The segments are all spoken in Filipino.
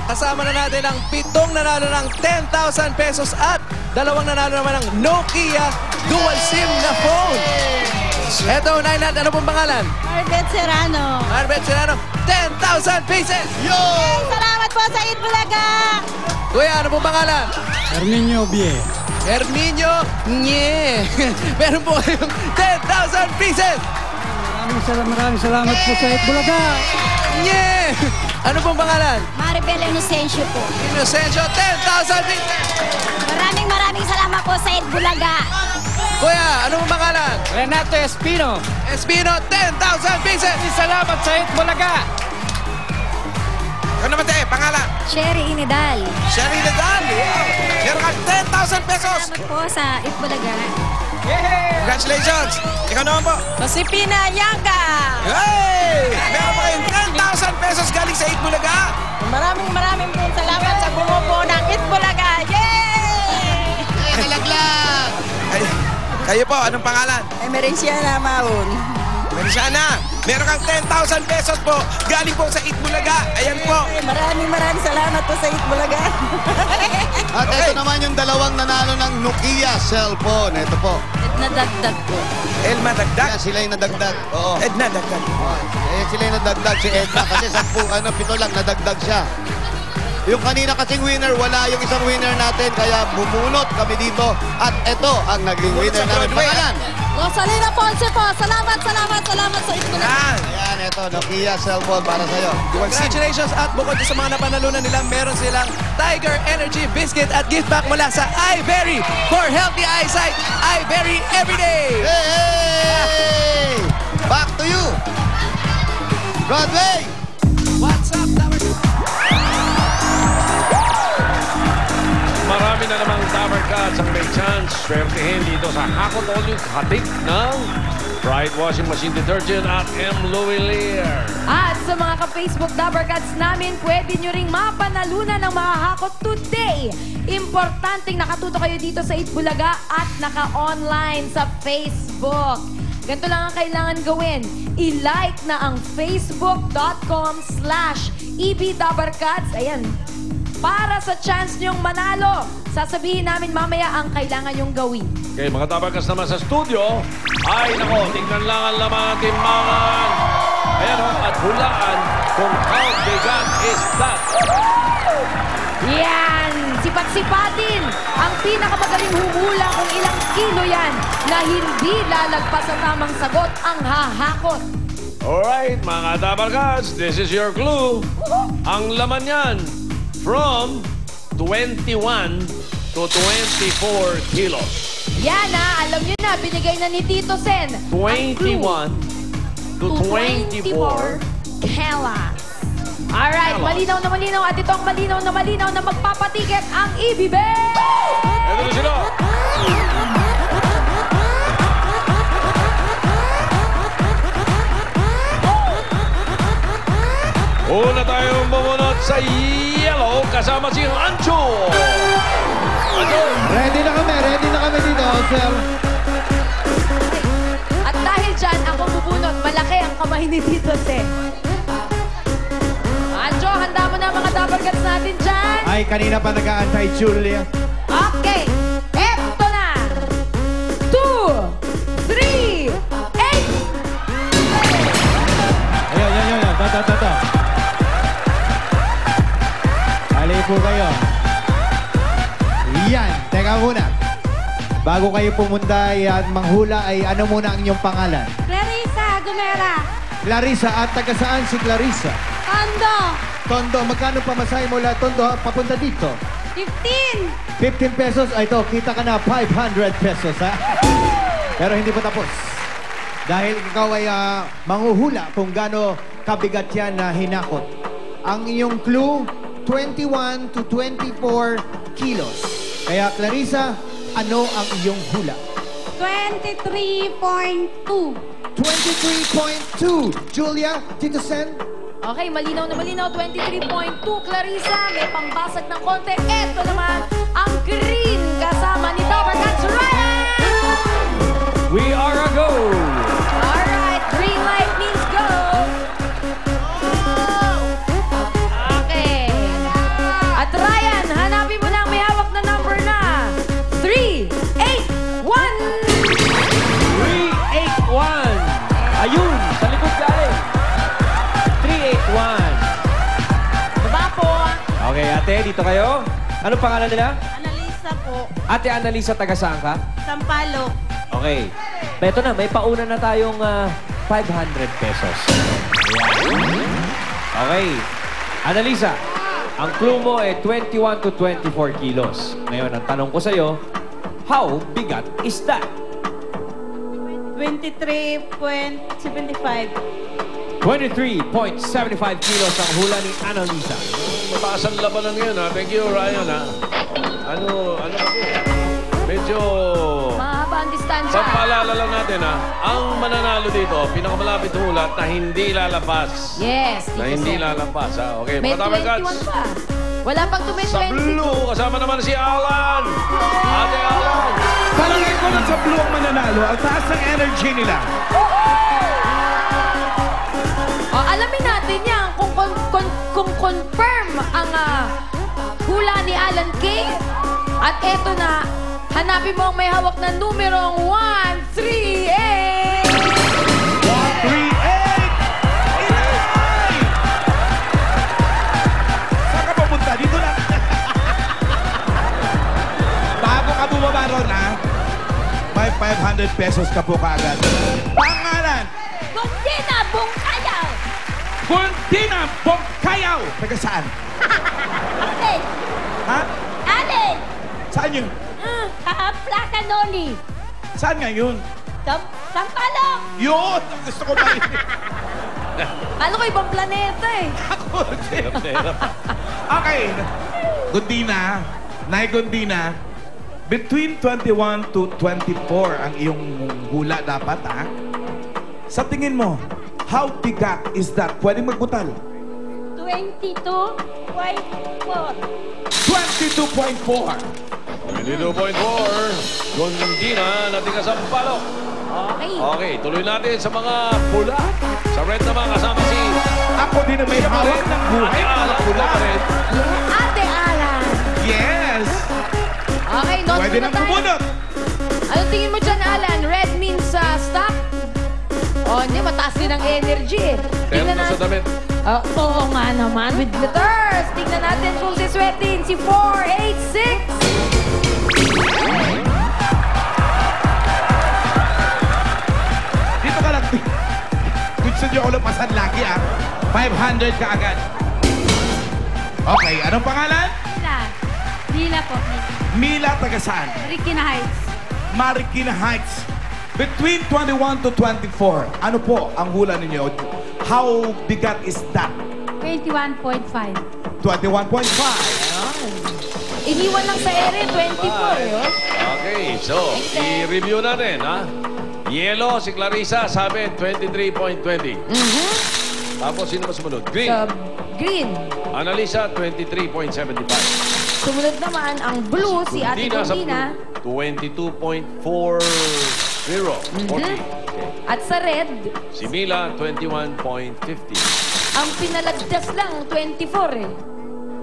Kasama na natin ang 7 nanalo ng 10,000 pesos at 2 nanalo naman ng Nokia Dual SIM na phone. Eto, Nailand, ano pong pangalan? Arbet Serrano. Arbet Serrano, 10,000 pieces! Yo! Salamat po sa Itbulaga. Kuya, ano pong pangalan? Herminio Bie. Herminio Nye. Meron po kayong 10,000 pieces! Maraming salamat po sa Itbulaga. Nye! Ano pong pangalan? Maribel Inocencio po. Inocencio, 10,000 pieces! Maraming salamat po sa Itbulaga. Kuya, ano pong pangalan? Renato Espino. Espino, 10,000 pieces! Salamat sa Itbulaga. Ano naman tayo, pangalan? Sherry Inidal. Sherry Nadal. Meron kang 10,000 pesos! Salamat po sa Itbulaga. Congratulations! Ikaw naman po. Josepina Yanga. Hey! Meron pa kayong 10,000 pesos galing sa Itbulaga. Maraming po salamat sa bumubuo ng Itbulaga. Yay! Nalaglag! Kayo po, anong pangalan? Emerenciana Maun. Marisiana, meron kang 10,000 pesos po galing po sa Itbulaga. Ayan po. Maraming salamat po sa Itbulaga. At ito naman yung dalawang nanalo ng Nokia cellphone. Ito po. Nadagdag po. Elma Dagdag. Kaya sila yung nadagdag. Oo. Edna Dagdag. Sila yung nadagdag. Si Edna kasi 7 lang nadagdag siya. Yung kanina kasing winner, wala yung isang winner natin. Kaya bumunot kami dito. At ito ang naging winner namin. Pangalan? Rosalina Ponce po. Salamat sa Itbulaga. Yan. Ayan, ito. Nokia cellphone para sa'yo. Congratulations at bukod sa mga napanalunan nila, meron silang Tiger Energy Biscuit at gift pack mula sa iBerry for healthy eyesight. iBerry everyday. Hey! Back to you! Broadway! What's up, Tower? Marami na namang Tower Cats ang may chance swertihin dito sa Hakot All Yung Hatik ng Pride Washing Machine Detergent at M. Louis Lear. At sa mga ka-Facebook Dabarcats namin, pwede nyo ring mapanalunan ng mga hakot today. Importanteng nakatuto kayo dito sa Itbulaga at naka-online sa Facebook. Ganito lang ang kailangan gawin. I-like na ang facebook.com/EBDabarcats. Ayan. Para sa chance nyong manalo, sasabihin namin mamaya ang kailangan nyong gawin. Okay, mga Dabarcats naman sa studio. Ay, nako, tingnan lang ang lamang ng timbangan. Ayan ho, at hulaan kung how bigat is that. Yan! Sipat-sipatin! Ang pinakamagaling humula kung ilang kilo yan na hindi lalagpas sa tamang sagot ang hahakot. Alright, mga Dabarcats, this is your clue. Ang laman yan, from 21 to 24 kilos. Yan ha, alam nyo na, binigay na ni Tito Sen. 21 to 24 kilos. Alright, malinaw na malinaw at ito ang malinaw na magpapatiket ang ibibig! Ito na sila. Una tayong bumunot sa yellow kasama si Ancho. Ancho. Ready na kami dito, sir. At dahil dyan, ako bubunot. Malaki ang kamay ni Tito Sen. Anjo, handa mo na mga Dabarcats natin dyan. Ay, kanina pa nag-aantay, Julia. Okay, eto na. 2, 3, 8. Ayun. Tato. Hali po kayo. Yan. Teka muna. Bago kayo pumunta at manghula, ay ano muna ang inyong pangalan? Clarissa Gumera. Clarissa. At taga saan si Clarissa? Tondo. Tondo. Magkano pamasahe mula Tondo papunta dito? 15. 15 pesos. Ay, ito, kita ka na 500 pesos, ha? Pero hindi pa tapos. Dahil ikaw ay manghuhula kung gaano kabigat yan na hinakot. Ang iyong clue, 21 to 24 kilos. Kaya, Clarissa, ano ang iyong hula? 23.2. 23.2. Julia, Tito Sen? Okay, malinaw na malinaw. 23.2, Clarissa. May pangbasag ng konti. Eto naman, ang green kasama ni Dabarcats Ryan! We are a go. Alright, green light means go. Okay. Okay, ate, dito kayo. Anong pangalan nila? Analisa po. Ate Annalisa, taga saan ka? Sampalo. Okay. Beto na, may pauna na tayong 500 pesos. Ayan. Okay. Annalisa, ang clue mo ay 21 to 24 kilos. Ngayon, ang tanong ko sa'yo, how bigat is that? 23.75. 23.75 kilos ang hula ni Annalisa. Mataas ang labanan ngayon, ha? Thank you, Ryan, ha? Ano kasi? Medyo... Mahaba ang distansya. Pagpaalala lang natin, ha? Ang mananalo dito, pinakamalapit hulat na hindi lalabas. Yes. Na hindi lalabas, ha? Okay, May mga Dabber Cats. 21 pa. Wala pang Sa 20. blue, kasama naman si Alan. Ate Alan. Palagay ko na sa blue ang mananalo. Ang taas ng energy nila. O, alamin natin yan kung confirm ang hula ni Alan King. At eto na, hanapin mo ang may hawak na numerong 138. 138! Ilay! Saan ka pupunta? Dito lang. Bago ka bumaba ron, ha? May 500 pesos ka po kaagad. Pangalan! Gundina Bungkayaw. Gundina Bongkayaw! Taga saan? Alin. Ha? Alin. Saan yun? Placanoli. Saan nga yun? Sampalo. Yun! Ang gusto ko ba? Ano ko ibang planeta eh. Ako. Hirap na hirap. Okay. Gundina, Nay Gundina, between 21 to 24 ang iyong hula dapat, ha? Sa tingin mo, how bigat is that? Pwedeng magbutal. 22.4. 22.4. 22.4. Gundina na tiga Sampalo. Okay. Okay, tuloy natin sa mga pula. Sa red naman kasama si Ako din ang may hawak ng buhay. Ate Alan. Pula pa rin. Ate Alan. Yes! Okay, non Pwede nang bumunot. Anong tingin mo dyan, Alan? Red means stop? Oh, hindi. Mataas din ang energy eh. Pero na sa damit. Oo nga naman. With glitters. Tingnan natin kung siswetin si 486. Dito ka lang. Gusto niyo ako lapasan lagi, ah. 500 ka agad. Okay, anong pangalan? Dila po. Mila, taga saan? Regina Heights. Marikina Heights. Between 21 to 24, ano po ang hula ninyo? How bigat is that? 21.5. 21.5. Iniwan lang sa ere, 24 yun. Okay, so, i-review natin, ha? Yellow, si Clarissa, sabi 23.20. Tapos, sino mas sumunod? Green. So, green. Annalisa, 23.75. Sumunod naman ang blue, si Ate Gundina sa Gundina. blue, 22.40. 40. Okay. At sa red, Si Mila, 21.50. ang pinalagdas lang, 24 eh.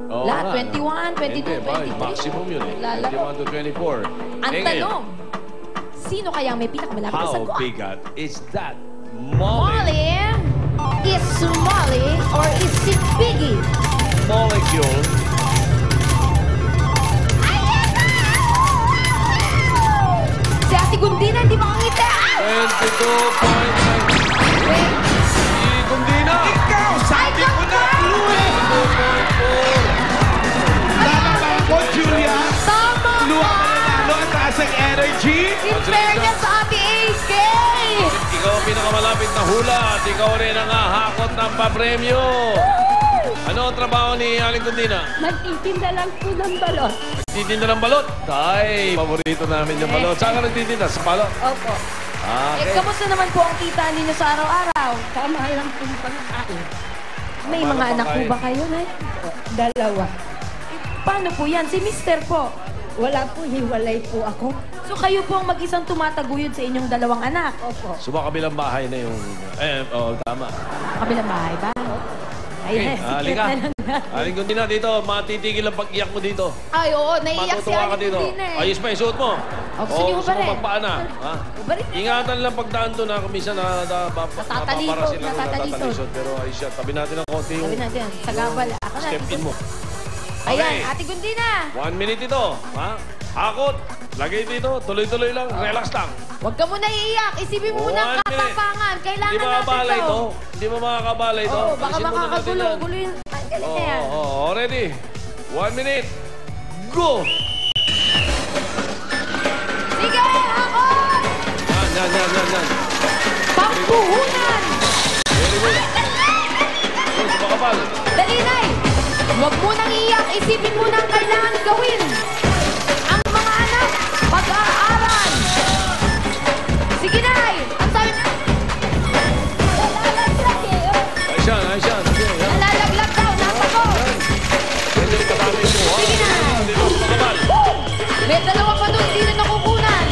Oo Lahat, nga, 21, 22, Hindi, ba, 23. maximum yun eh. Lalaro. 21 to 24. Ang Eh, ngayon, tanong, sino kaya may pinakamalapit na how sagot? bigat is that? Molly. Molly? Is Molly or is it Biggie? Molecule. Si Ate Gundina, hindi makangiti. 22.9. Si Gundina. Ikaw, sabi ko na, blue eh. 22.4. Lalaba ako, Julia. Tama Blue ka! ang mananalo at taas ang energy. In fairness sa Ate AK! Ikaw ang pinakamalapit na hula at ikaw rin ang hahakot ng papremyo. Ano ang trabaho ni Aling Gundina? Nagtitinda lang po ng balot. Titinda ng balot. Ay, paborito namin yung balot. Saan ka nagtitinda? Sa balot? Opo. Eh, Okay. kamusta naman po ang kita ninyo sa araw-araw? Tama lang po yung pagkain. May Tama mga lang anak po pagkain. ba kayo, Nay? Dalawa. Paano po yan? Si Mister po. Wala po, hiwalay po ako. So kayo po ang mag-isang tumataguyod sa inyong dalawang anak. Opo. Subakabilang bahay na yung... tama. Kabilang bahay ba? Okay, Ay, halika. Aling Gundina dito, matitigil ang pag-iyak mo dito. Ay, oo, naiiyak si Matutuwa ka Aling dito. Gundina eh. Ayos pa yung suot mo. Oh, gusto niyo gusto ba mo rin? magpaana. Ha? Ubarit na. Ingatan lang pagdaan doon na kumisa na Natatalisod, sila natatalisod. Pero ayos siya, tabi natin ng konti yung Sabi natin, sa gabal. Ako na. step in mo. Ayan, Ate Gundina. 1 minute ito. Ha? Hakot. Lagay dito. Tuloy-tuloy lang. Relax lang. Huwag ka muna iiyak. Isipin mo muna ang 1 minute. katapangan. Kailangan Hindi natin makakabala to. ito. Hindi mo makakabala ito. Oo, baka Alisin muna natin makakagulo. yan. Gulo yun. Ang galing na yan. Oo, ready? 1 minute. Go! Sige, hakot! Yan. Pampuhunan! Very good. Good, sumakapal. Dali, Nay! Huwag mo nang iiyak. Isipin mo na ang kailangan gawin. Ang mga anak, pag-aaral. Sige, Nay! Ang sabi na... Ayos yan. Sige, yan. Nalalaglag daw. Nasa ko. Pwede rin kasama yung buha. Sige na. Hindi mo sumakapal. May dalawa pa doon. Hindi na nakukunan.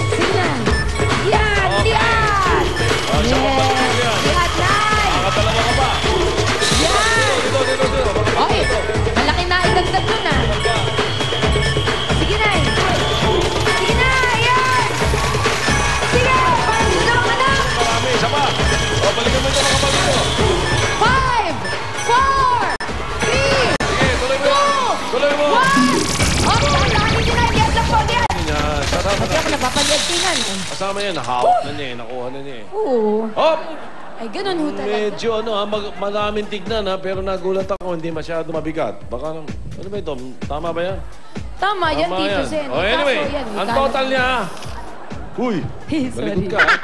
Sige na. Yan! Okay. Yan! Siya pa pala yan. Yan, Nay! Nakadalawa ka pa. Yan! Dito. Okay. Malaki na idagdag doon, ah. Sige, Nay! Sige na! Yan! Sige! Parang sa dalawang anak! Marami, isa pa. O, balikan mo ito, makapal dito. 5, 4, 3, Sige, tuloy mo yan. 2, Tuloy mo. 1! Okay, tatahanin niyo na. Yan lang po. Yan! Yan, sarap. Kasi ako napapaliagtinan. Kasama yan, nahawak na niya, nakuha na niya. Oo. Hop! Ay, ganun ho talaga. Medyo maraming tignan ha, pero nagulat ako, hindi masyado mabigat. Baka, ano ba ito? Tama ba yan? Tama, yan Tama dito, yan. Sen. Oh, anyway, Kaso, yan, ang ikala- total niya, huy, Sorry. malikot ka ha?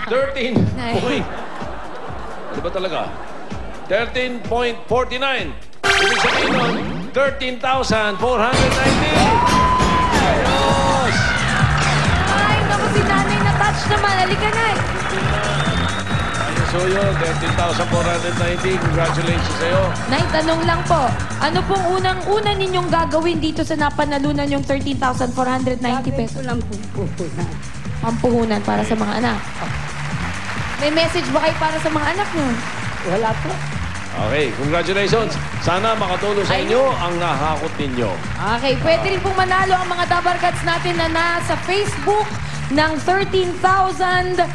13. Ay. Huy. Ano ba talaga? 13.49. Ibig sabihin nun, 13,490. Ayos! Ay, naku, si nanay na-touch naman. Halika, Nay. So yun, 13,490. Congratulations sa'yo. Nay, tanong lang po. Ano pong unang-una ninyong gagawin dito sa napanalunan yung 13,490 pesos? Ito lang po pupunan. Pampuhunan para sa mga anak. May message ba kayo para sa mga anak nyo? Wala po. Okay, congratulations. Sana makatulong sa inyo ang nahakot ninyo. Okay, pwede rin pong manalo ang mga Dabarkats natin na nasa Facebook ng 13,490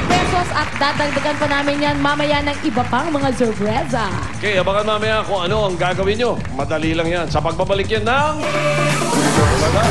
pesos at dadagdagan pa namin yan mamaya ng iba pang mga sorpresa. Okay, abangan mamaya kung ano ang gagawin nyo. Madali lang yan. Sa pagbabalik yan ng... Bulaga.